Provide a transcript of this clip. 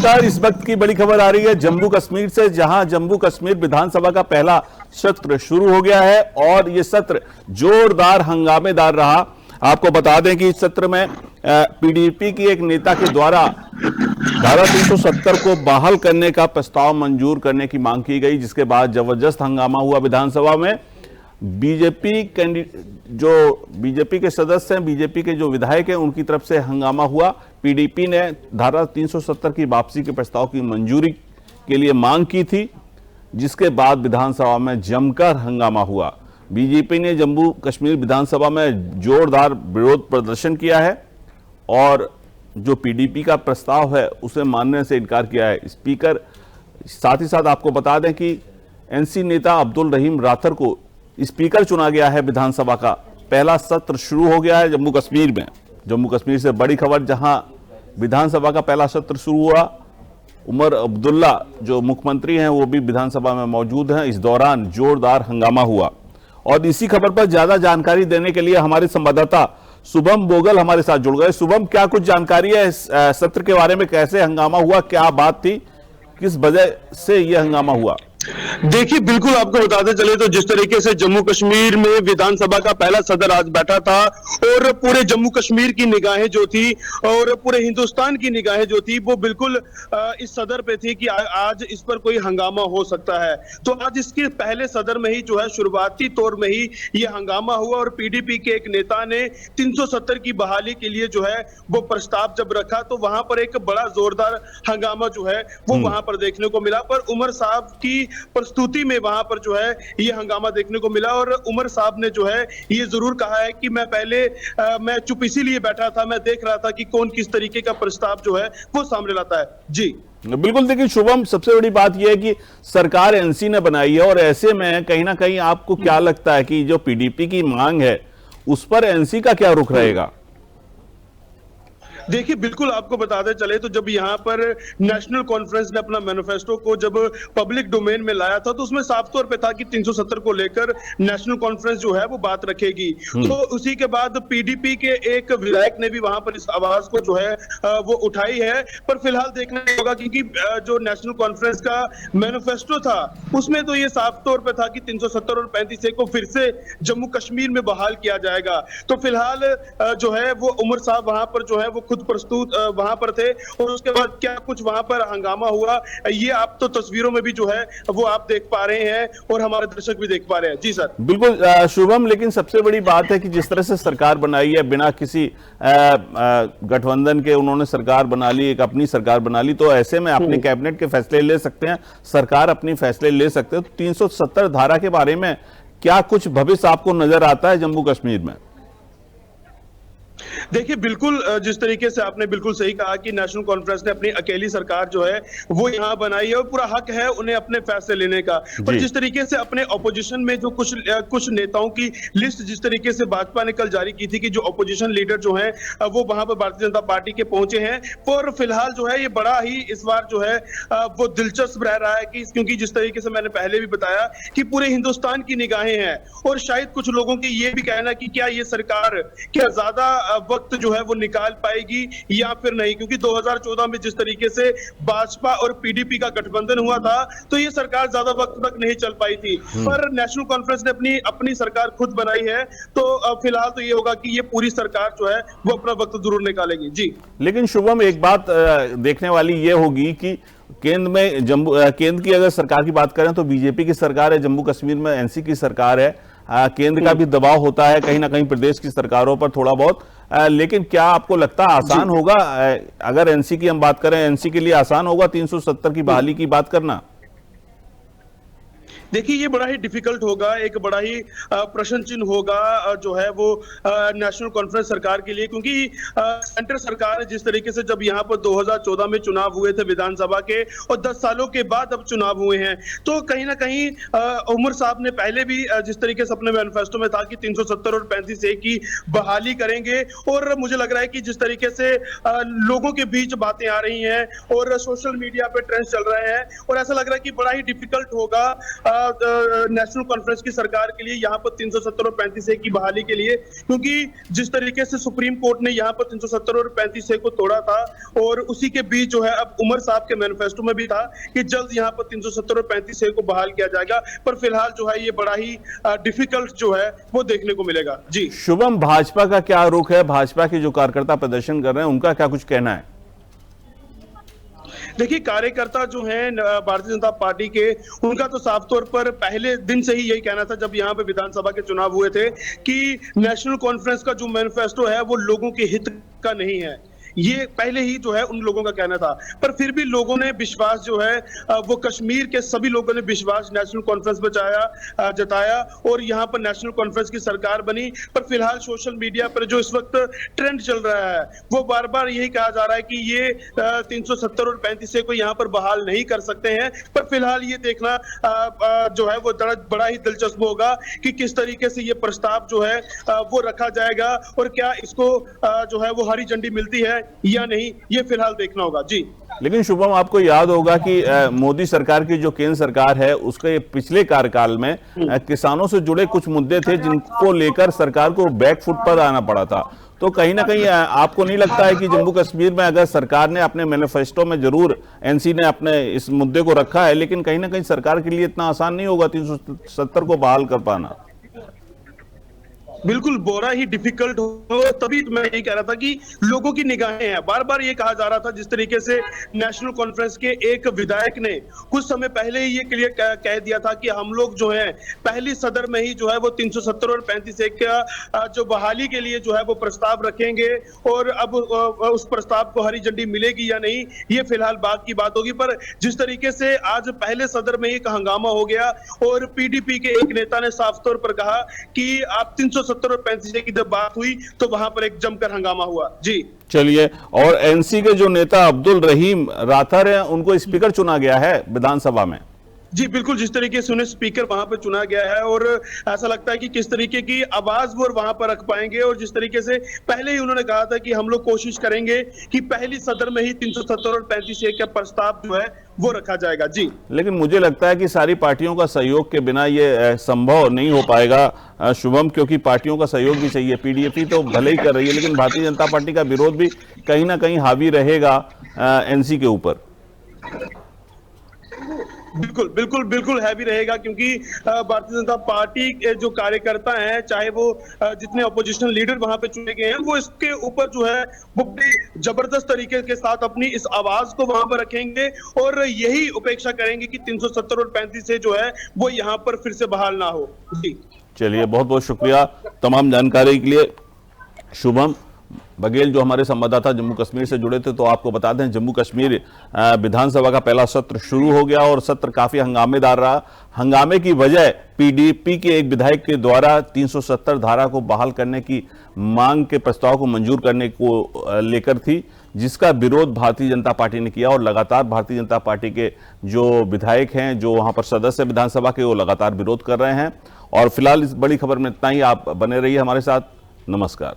नमस्कार। इस वक्त की बड़ी खबर आ रही है जम्मू कश्मीर से, जहां जम्मू कश्मीर विधानसभा का पहला सत्र शुरू हो गया है और ये सत्र जोरदार हंगामेदार रहा। आपको बता दें कि इस सत्र में पीडीपी की एक नेता के द्वारा धारा 370 को बहाल करने का प्रस्ताव मंजूर करने की मांग की गई, जिसके बाद जबरदस्त हंगामा हुआ विधानसभा में। बीजेपी के सदस्य हैं, बीजेपी के जो विधायक हैं, उनकी तरफ से हंगामा हुआ। पीडीपी ने धारा 370 की वापसी के प्रस्ताव की मंजूरी के लिए मांग की थी, जिसके बाद विधानसभा में जमकर हंगामा हुआ। बीजेपी ने जम्मू कश्मीर विधानसभा में जोरदार विरोध प्रदर्शन किया है और जो पीडीपी का प्रस्ताव है उसे मानने से इनकार किया है स्पीकर। साथ ही साथ आपको बता दें कि एनसी नेता अब्दुल रहीम राथर को स्पीकर चुना गया है। विधानसभा का पहला सत्र शुरू हो गया है जम्मू कश्मीर में। जम्मू कश्मीर से बड़ी खबर, जहां विधानसभा का पहला सत्र शुरू हुआ, उमर अब्दुल्ला जो मुख्यमंत्री हैं वो भी विधानसभा में मौजूद हैं। इस दौरान जोरदार हंगामा हुआ और इसी खबर पर ज्यादा जानकारी देने के लिए हमारे संवाददाता शुभम बोगल हमारे साथ जुड़ गए। शुभम, क्या कुछ जानकारी है इस सत्र के बारे में? कैसे हंगामा हुआ, क्या बात थी, किस वजह से यह हंगामा हुआ? देखिए, बिल्कुल आपको बताते चले तो जिस तरीके से जम्मू कश्मीर में विधानसभा का पहला सदर आज बैठा था और पूरे जम्मू कश्मीर की निगाहें जो थी और पूरे हिंदुस्तान की निगाहें जो थी वो बिल्कुल इस सदर पे थी कि आज इस पर कोई हंगामा हो सकता है। तो आज इसके पहले सदर में ही जो है शुरुआती तौर में ही ये हंगामा हुआ और पीडीपी के एक नेता ने 370 की बहाली के लिए जो है वो प्रस्ताव जब रखा तो वहां पर एक बड़ा जोरदार हंगामा जो है वो वहां पर देखने को मिला। पर उमर साहब की प्रस्तुति में वहां पर जो है ये हंगामा देखने को मिला और उमर साहब ने जो है ये जरूर कहा है कि मैं चुप इसीलिए बैठा था, मैं देख रहा था कि कौन किस तरीके का प्रस्ताव जो है वो सामने लाता है। जी बिल्कुल। देखिए शुभम, सबसे बड़ी बात यह है कि सरकार एनसी ने बनाई है और ऐसे में कहीं ना कहीं आपको क्या लगता है कि जो पीडीपी की मांग है उस पर एनसी का क्या रुख रहेगा? देखिए, बिल्कुल आपको बताते चले तो जब यहाँ पर नेशनल कॉन्फ्रेंस ने अपना मैनिफेस्टो को जब पब्लिक डोमेन में लाया था तो उसमें साफ तौर पे था कि 370 को लेकर नेशनल कॉन्फ्रेंस जो है वो बात रखेगी। तो उसी के बाद पीडीपी के एक विधायक ने भी वहां पर इस आवाज को जो है वो उठाई है। पर फिलहाल देखना होगा क्योंकि जो नेशनल कॉन्फ्रेंस का मैनिफेस्टो था उसमें तो ये साफ तौर पर था कि 370 और 35A को फिर से जम्मू कश्मीर में बहाल किया जाएगा। तो फिलहाल जो है वो उमर साहब वहां पर जो है वो प्रस्तुत वहां पर थे और उसके बाद क्या कुछ वहां पर हंगामा हुआ ये आप तो तस्वीरों में भी जो है वो आप देख पा रहे हैं और हमारे दर्शक भी देख पा रहे हैं। जी सर। बिल्कुल शुभम, लेकिन सबसे बड़ी बात है कि जिस तरह से सरकार बनाई है बिना किसी गठबंधन के, उन्होंने सरकार बना ली, एक अपनी सरकार बना ली, तो ऐसे में अपने कैबिनेट के फैसले ले सकते हैं, सरकार अपनी फैसले ले सकते हैं। तो 370 धारा के बारे में क्या कुछ भविष्य आपको नजर आता है जम्मू कश्मीर में? देखिए, बिल्कुल जिस तरीके से आपने बिल्कुल सही कहा कि नेशनल कॉन्फ्रेंस ने अपनी अकेली सरकार जो है वो यहाँ बनाई है और पूरा हक है उन्हें अपने फैसले लेने का। पर जिस तरीके से अपने ऑपोजिशन में जो कुछ नेताओं की लिस्ट जिस तरीके से भाजपा ने कल जारी की थी कि जो ऑपोजिशन लीडर जो है वो वहां पर भारतीय जनता पार्टी के पहुंचे हैं। पर फिलहाल जो है ये बड़ा ही इस बार जो है वो दिलचस्प रह रहा है कि क्योंकि जिस तरीके से मैंने पहले भी बताया कि पूरे हिंदुस्तान की निगाहें हैं और शायद कुछ लोगों की ये भी कहना कि क्या ये सरकार क्या ज्यादा वक्त जो है वो निकाल पाएगी या फिर नहीं, क्योंकि 2014 में जिस तरीके से भाजपा और पीडीपी का गठबंधन हुआ था तो ये सरकार ज्यादा वक्त तक नहीं चल पाई थी। पर नेशनल कॉन्फ्रेंस ने अपनी सरकार खुद बनाई है तो फिलहाल तो ये होगा कि ये पूरी सरकार जो है वो अपना वक्त जरूर निकालेगी। जी लेकिन शुभम, एक बात देखने वाली ये होगी कि केंद्र की अगर सरकार की बात करें तो बीजेपी की सरकार है, जम्मू कश्मीर में एनसी की सरकार है। केंद्र का भी दबाव होता है कहीं ना कहीं प्रदेश की सरकारों पर थोड़ा बहुत, लेकिन क्या आपको लगता है आसान होगा? अगर एनसी की हम बात करें, एनसी के लिए आसान होगा 370 की बहाली की बात करना? देखिए, ये बड़ा ही डिफिकल्ट होगा, एक बड़ा ही प्रश्न चिन्ह होगा जो है वो नेशनल कॉन्फ्रेंस सरकार के लिए, क्योंकि सेंटर सरकार जिस तरीके से जब यहाँ पर 2014 में चुनाव हुए थे विधानसभा के और 10 सालों के बाद अब चुनाव हुए हैं, तो कहीं ना कहीं उमर साहब ने पहले भी जिस तरीके से अपने मैनिफेस्टो में था कि 370 और 35A की बहाली करेंगे और मुझे लग रहा है कि जिस तरीके से लोगों के बीच बातें आ रही हैं और सोशल मीडिया पे ट्रेंड्स चल रहे हैं और ऐसा लग रहा है कि बड़ा ही डिफिकल्ट होगा नेशनल कॉन्फ्रेंस की सरकार के लिए यहाँ पर 370 और 35A की बहाली के लिए, क्योंकि जिस तरीके से सुप्रीम कोर्ट ने यहाँ पर 370 और 35A को तोड़ा था, और उसी के बीच जो है अब उमर साहब के मैनिफेस्टो में भी था कि जल्द यहाँ पर 370 और 35A को बहाल किया जाएगा, पर फिलहाल जो है ये बड़ा ही डिफिकल्ट जो है वो देखने को मिलेगा। जी शुभम, भाजपा का क्या रुख है? भाजपा के जो कार्यकर्ता प्रदर्शन कर रहे हैं उनका क्या कुछ कहना है? देखिए, कार्यकर्ता जो हैं भारतीय जनता पार्टी के, उनका तो साफ तौर पर पहले दिन से ही यही कहना था जब यहाँ पे विधानसभा के चुनाव हुए थे कि नेशनल कॉन्फ्रेंस का जो मैनिफेस्टो है वो लोगों के हित का नहीं है। ये पहले ही जो है उन लोगों का कहना था, पर फिर भी लोगों ने विश्वास जो है वो कश्मीर के सभी लोगों ने विश्वास नेशनल कॉन्फ्रेंस पर जताया और यहाँ पर नेशनल कॉन्फ्रेंस की सरकार बनी। पर फिलहाल सोशल मीडिया पर जो इस वक्त ट्रेंड चल रहा है वो बार बार यही कहा जा रहा है कि ये 370 और 35A को यहाँ पर बहाल नहीं कर सकते हैं। पर फिलहाल ये देखना जो है वो बड़ा ही दिलचस्प होगा कि किस तरीके से ये प्रस्ताव जो है वो रखा जाएगा और क्या इसको जो है वो हरी झंडी मिलती है या नहीं, ये फिलहाल देखना होगा। जी लेकिन शुभम, आपको याद होगा कि मोदी सरकार की जो केंद्र सरकार है उसके पिछले कार्यकाल में किसानों से जुड़े कुछ मुद्दे थे जिनको लेकर सरकार को बैकफुट पर आना पड़ा था। तो कहीं ना कहीं आपको नहीं लगता है कि जम्मू कश्मीर में अगर सरकार ने अपने मैनिफेस्टो में जरूर एनसी ने अपने इस मुद्दे को रखा है, लेकिन कहीं ना कहीं सरकार के लिए इतना आसान नहीं होगा 370 को बहाल कर पाना? बिल्कुल बोरा ही डिफिकल्ट हो। तभी मैं यही कह रहा था कि लोगों की निगाहें हैं, बार बार ये कहा जा रहा था, जिस तरीके से नेशनल कॉन्फ्रेंस के एक विधायक ने कुछ समय पहले ही ये क्लियर कह दिया था कि हम लोग जो है पहली सदर में ही जो है वो 370 और 35A का जो बहाली के लिए जो है वो प्रस्ताव रखेंगे, और अब उस प्रस्ताव को हरी झंडी मिलेगी या नहीं ये फिलहाल बात की बात होगी। पर जिस तरीके से आज पहले सदर में ही एक हंगामा हो गया और पीडीपी के एक नेता ने साफ तौर पर कहा कि आप 370 और 35A की जब बात हुई तो वहां पर एक जमकर हंगामा हुआ। जी चलिए, और एनसी के जो नेता अब्दुल रहीम राथर हैं उनको स्पीकर चुना गया है विधानसभा में। जी बिल्कुल, जिस तरीके से उन्हें स्पीकर वहां पर चुना गया है और ऐसा लगता है कि किस तरीके की आवाज वो वहां पर रख पाएंगे, और जिस तरीके से पहले ही उन्होंने कहा था कि हम लोग कोशिश करेंगे कि पहली सदर में ही 370 और 35A का प्रस्ताव जो है वो रखा जाएगा। जी लेकिन मुझे लगता है कि सारी पार्टियों का सहयोग के बिना ये संभव नहीं हो पाएगा शुभम, क्योंकि पार्टियों का सहयोग भी चाहिए। पीडीपी तो भले ही कर रही है, लेकिन भारतीय जनता पार्टी का विरोध भी कहीं ना कहीं हावी रहेगा एनसी के ऊपर। बिल्कुल बिल्कुल बिल्कुल हैवी रहेगा, क्योंकि भारतीय जनता पार्टी के जो कार्यकर्ता हैं, चाहे वो जितने अपोजिशन लीडर वहां पे चुने गए हैं, वो इसके ऊपर जो है वो बड़ी जबरदस्त तरीके के साथ अपनी इस आवाज को वहां पर रखेंगे और यही उपेक्षा करेंगे कि 370 और 35A जो है वो यहाँ पर फिर से बहाल ना हो। जी चलिए, बहुत बहुत शुक्रिया तमाम जानकारी के लिए शुभम बघेल, जो हमारे संवाददाता जम्मू कश्मीर से जुड़े थे। तो आपको बता दें, जम्मू कश्मीर विधानसभा का पहला सत्र शुरू हो गया और सत्र काफी हंगामेदार रहा। हंगामे की वजह पीडीपी के एक विधायक के द्वारा 370 धारा को बहाल करने की मांग के प्रस्ताव को मंजूर करने को लेकर थी, जिसका विरोध भारतीय जनता पार्टी ने किया। और लगातार भारतीय जनता पार्टी के जो विधायक हैं, जो वहां पर सदस्य विधानसभा के, वो लगातार विरोध कर रहे हैं। और फिलहाल इस बड़ी खबर में इतना ही। आप बने रहिए हमारे साथ। नमस्कार।